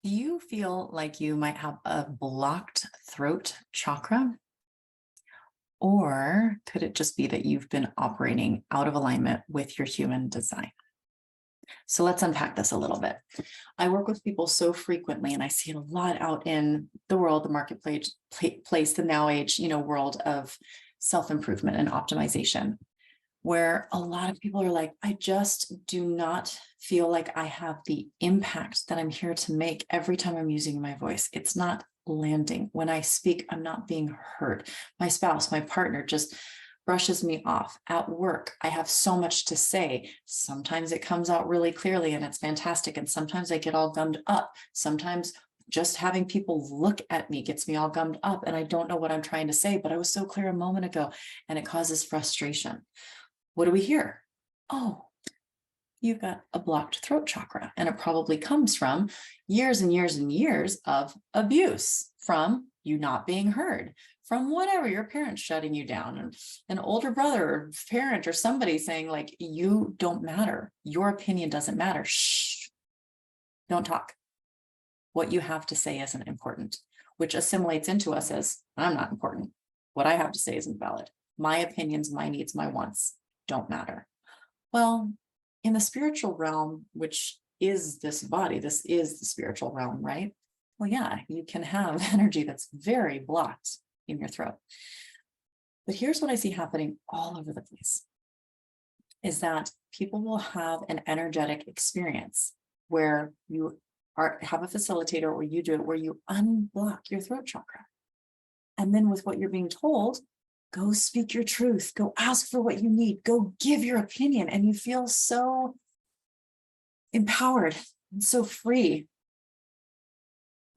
Do you feel like you might have a blocked throat chakra? Or could it just be that you've been operating out of alignment with your human design? So let's unpack this a little bit. I work with people so frequently, and I see it a lot out in the world, the marketplace, the now age, world of self-improvement and optimization, where a lot of people are like, I just do not feel like I have the impact that I'm here to make every time I'm using my voice. It's not landing. When I speak, I'm not being heard. My spouse, my partner just brushes me off. At work, I have so much to say. Sometimes it comes out really clearly and it's fantastic. And sometimes I get all gummed up. Sometimes just having people look at me gets me all gummed up and I don't know what I'm trying to say, but I was so clear a moment ago, and it causes frustration. What do we hear? Oh, you've got a blocked throat chakra. And it probably comes from years and years and years of abuse, from you not being heard, from whatever, your parents shutting you down, and an older brother or parent or somebody saying, like, you don't matter. Your opinion doesn't matter. Shh, don't talk. What you have to say isn't important, which assimilates into us as, I'm not important. What I have to say isn't valid. My opinions, my needs, my wants don't matter. Well, in the spiritual realm, which is this body, this is the spiritual realm, right? Well, yeah, you can have energy that's very blocked in your throat. But here's what I see happening all over the place is that people will have an energetic experience where you have a facilitator, or you do it where you unblock your throat chakra. And then with what you're being told, go speak your truth, go ask for what you need, go give your opinion. And you feel so empowered and so free.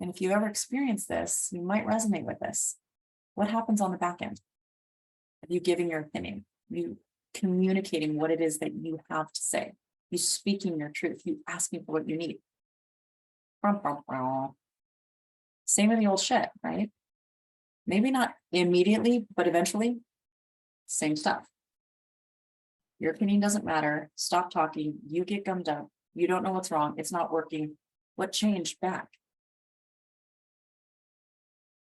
And if you ever experience this, you might resonate with this. What happens on the back end of you giving your opinion, you communicating what it is that you have to say, you speaking your truth, you asking for what you need? Same with the old shit, right? Maybe not immediately, but eventually, same stuff. Your opinion doesn't matter. Stop talking. You get gummed up. You don't know what's wrong. It's not working. What changed back?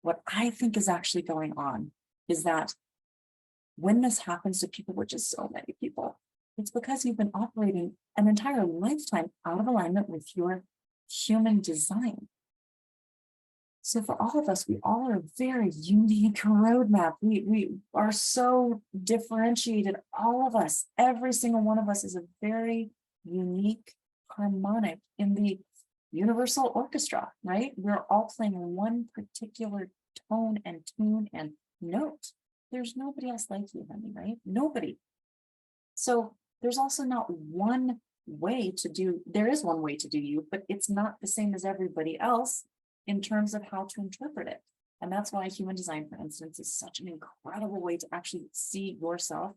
What I think is actually going on is that when this happens to people, which is so many people, it's because you've been operating an entire lifetime out of alignment with your human design. So for all of us, we all are a very unique roadmap. We are so differentiated, all of us. Every single one of us is a very unique harmonic in the universal orchestra, right? We're all playing one particular tone and tune and note. There's nobody else like you, honey, right? Nobody. So there's also not one way to do, there is one way to do you, but it's not the same as everybody else in terms of how to interpret it. And that's why human design, for instance, is such an incredible way to actually see yourself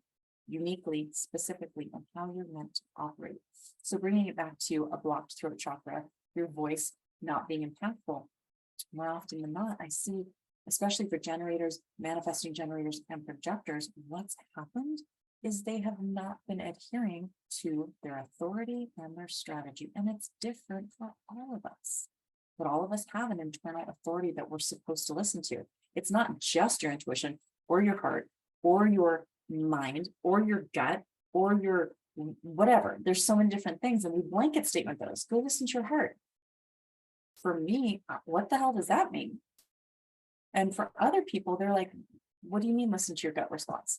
uniquely, specifically, on how you're meant to operate. So bringing it back to a blocked throat chakra, your voice not being impactful, more often than not, I see, especially for generators, manifesting generators, and projectors, what's happened is they have not been adhering to their authority and their strategy. And it's different for all of us. But all of us have an internal authority that we're supposed to listen to. It's not just your intuition or your heart or your mind or your gut or your whatever. There's so many different things, and we blanket statement those. Go listen to your heart. For me, what the hell does that mean? And for other people, they're like, what do you mean listen to your gut response?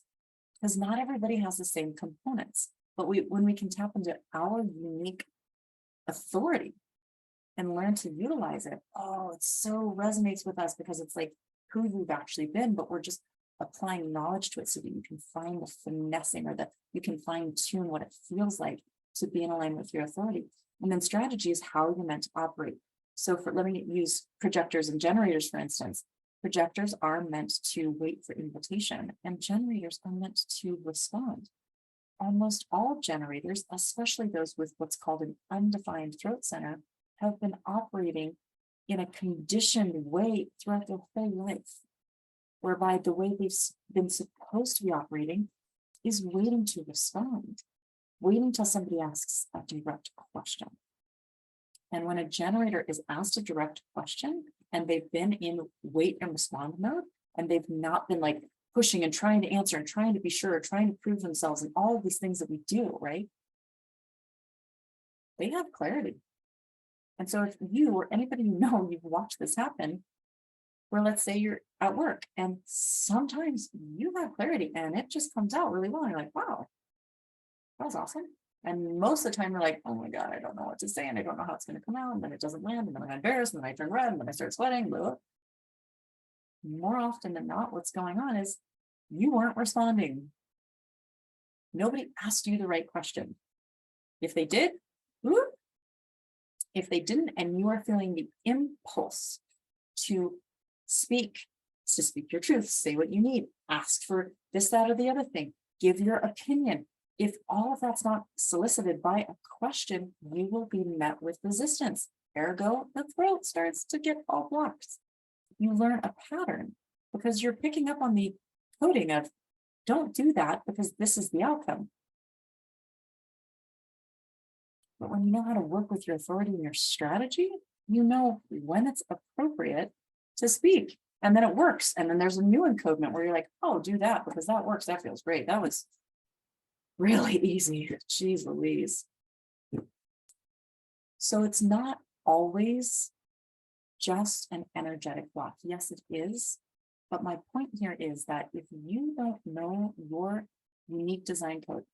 Because not everybody has the same components. But when we can tap into our unique authority and learn to utilize it, oh, it so resonates with us because it's like who you've actually been, but we're just applying knowledge to it so that you can find the finessing, or that you can fine tune what it feels like to be in alignment with your authority. And then strategy is how you're meant to operate. So let me use projectors and generators, for instance. Projectors are meant to wait for invitation, and generators are meant to respond. Almost all generators, especially those with what's called an undefined throat center, have been operating in a conditioned way throughout their whole life, whereby the way they've been supposed to be operating is waiting to respond, waiting till somebody asks a direct question. And when a generator is asked a direct question and they've been in wait and respond mode, and they've not been like pushing and trying to answer and trying to be sure, trying to prove themselves and all of these things that we do, right? They have clarity. And so if you or anybody you know, you've watched this happen, where let's say you're at work and sometimes you have clarity and it just comes out really well. And you're like, wow, that was awesome. And most of the time you're like, oh my God, I don't know what to say and I don't know how it's going to come out. And then it doesn't land. And then I'm embarrassed. And then I turn red and then I start sweating. Blah, blah. More often than not, what's going on is you weren't responding. Nobody asked you the right question. If they did, whoop. If they didn't, and you are feeling the impulse to speak, to speak your truth, say what you need, ask for this, that, or the other thing, give your opinion. If all of that's not solicited by a question, you will be met with resistance. Ergo, the throat starts to get all blocked. You learn a pattern because you're picking up on the coding of don't do that because this is the outcome. But when you know how to work with your authority and your strategy, you know when it's appropriate to speak. And then it works. And then there's a new encodement where you're like, oh, do that because that works. That feels great. That was really easy. Jeez Louise. So it's not always just an energetic block. Yes, it is. But my point here is that if you don't know your unique design code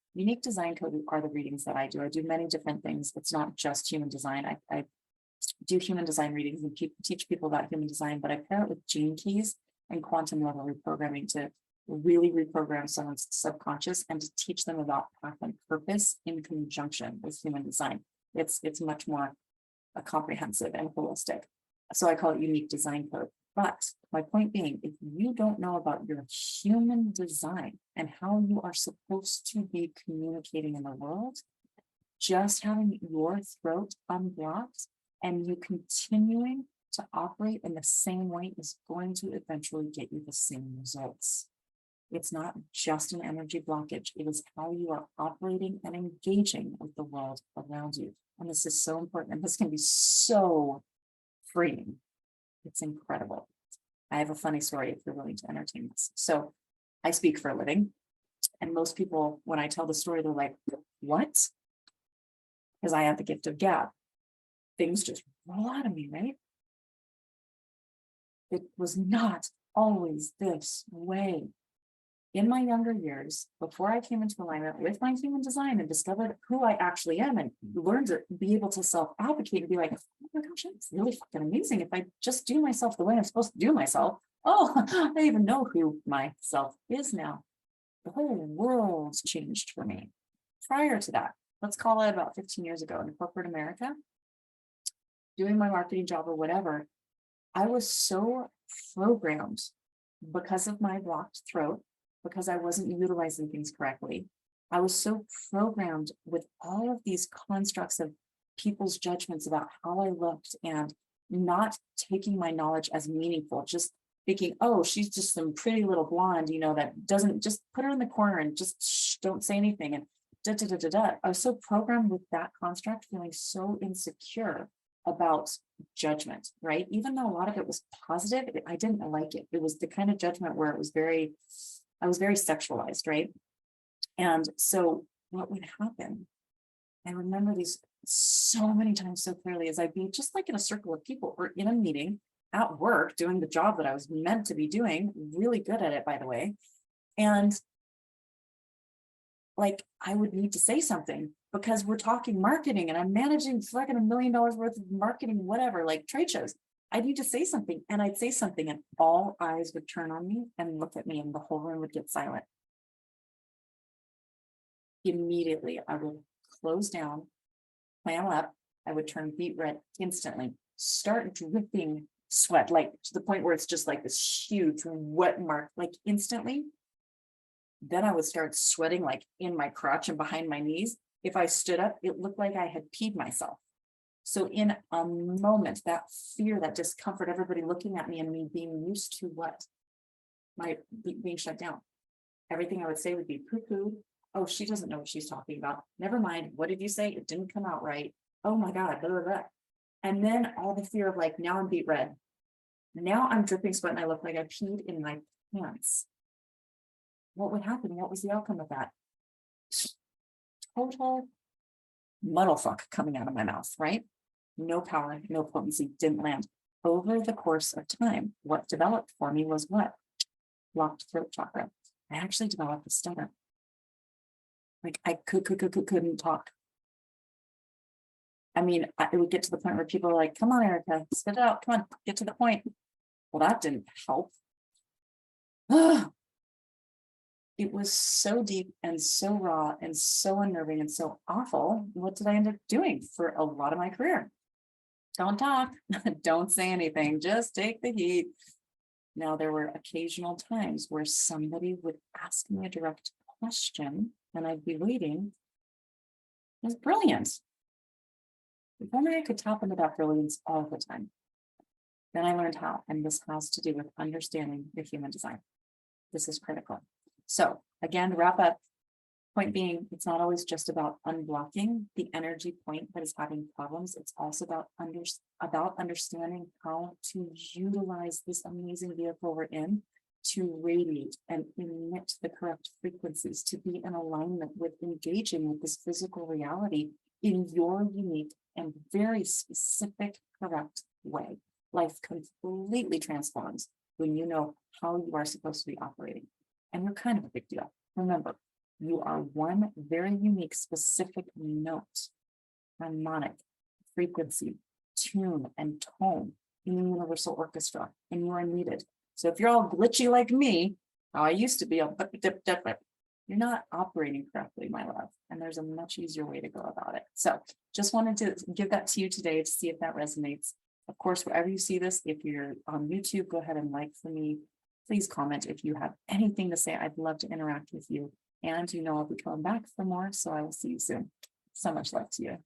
are the readings that I do. I do many different things. It's not just human design. I do human design readings and teach people about human design, but I pair it with gene keys and quantum level reprogramming to really reprogram someone's subconscious and to teach them about path and purpose in conjunction with human design. It's much more comprehensive and holistic. So I call it unique design code. But my point being, if you don't know about your human design and how you are supposed to be communicating in the world, just having your throat unblocked and you continuing to operate in the same way is going to eventually get you the same results. It's not just an energy blockage. It is how you are operating and engaging with the world around you. And this is so important. And this can be so freeing. It's incredible. I have a funny story if you're willing to entertain this. So I speak for a living. And most people, when I tell the story, they're like, what? Because I have the gift of gab. Things just roll out of me, right? It was not always this way. In my younger years, before I came into alignment with my human design and discovered who I actually am and learned to be able to self-advocate and be like, oh my gosh, it's really fucking amazing if I just do myself the way I'm supposed to do myself. Oh, I even know who myself is now. The whole world's changed for me. Prior to that, let's call it about 15 years ago in corporate America, doing my marketing job or whatever, I was so programmed because of my blocked throat, because I wasn't utilizing things correctly. I was so programmed with all of these constructs of people's judgments about how I looked and not taking my knowledge as meaningful, just thinking, oh, she's just some pretty little blonde, that doesn't, just put her in the corner and just don't say anything. And da, da, da, da, da. I was so programmed with that construct, feeling so insecure about judgment, right? Even though a lot of it was positive, I didn't like it. It was the kind of judgment where I was very sexualized, right? And so what would happen? I remember these so many times so clearly as I'd be just like in a circle of people or in a meeting at work doing the job that I was meant to be doing, really good at it, by the way. And like, I would need to say something because we're talking marketing and I'm managing fucking $1 million worth of marketing, whatever, like trade shows. I need to say something and I'd say something and all eyes would turn on me and look at me and the whole room would get silent. Immediately, I would close down, clam up, I would turn beet red instantly, start dripping sweat, like to the point where it's just like this huge wet mark, like instantly. Then I would start sweating like in my crotch and behind my knees. If I stood up, it looked like I had peed myself. So in a moment, that fear, that discomfort, everybody looking at me and me being used to what? My being shut down. Everything I would say would be poo-poo. Oh, she doesn't know what she's talking about. Never mind. What did you say? It didn't come out right. Oh my God, blah, blah, blah. And then all the fear of like, now I'm beet red. Now I'm dripping sweat and I look like I peed in my pants. What would happen? What was the outcome of that? Total muddle fuck coming out of my mouth, right? No power, no potency, didn't land. Over the course of time, what developed for me was what? Blocked throat chakra. I actually developed a stutter. Like I couldn't talk. I mean, it would get to the point where people are like, come on, Erica, spit it out. Come on, get to the point. Well, that didn't help. It was so deep and so raw and so unnerving and so awful. What did I end up doing for a lot of my career? Don't talk, don't say anything, just take the heat. Now, there were occasional times where somebody would ask me a direct question and I'd be waiting. It was brilliant. If only I could tap into that brilliance all the time. Then I learned how, and this has to do with understanding the human design. This is critical. So again, to wrap up, point being, it's not always just about unblocking the energy point that is having problems. It's also about understanding how to utilize this amazing vehicle we're in to radiate and emit the correct frequencies, to be in alignment with engaging with this physical reality in your unique and very specific, correct way. Life completely transforms when you know how you are supposed to be operating. And you're kind of a big deal. Remember, you are one very unique, specific note, harmonic, frequency, tune, and tone in the universal orchestra, and you are needed. So if you're all glitchy like me, how I used to be, you're not operating correctly, my love. And there's a much easier way to go about it. So just wanted to give that to you today to see if that resonates. Of course, wherever you see this, if you're on YouTube, go ahead and like for me. Please comment if you have anything to say. I'd love to interact with you. And you know I'll be coming back for more, so I will see you soon. So much love to you.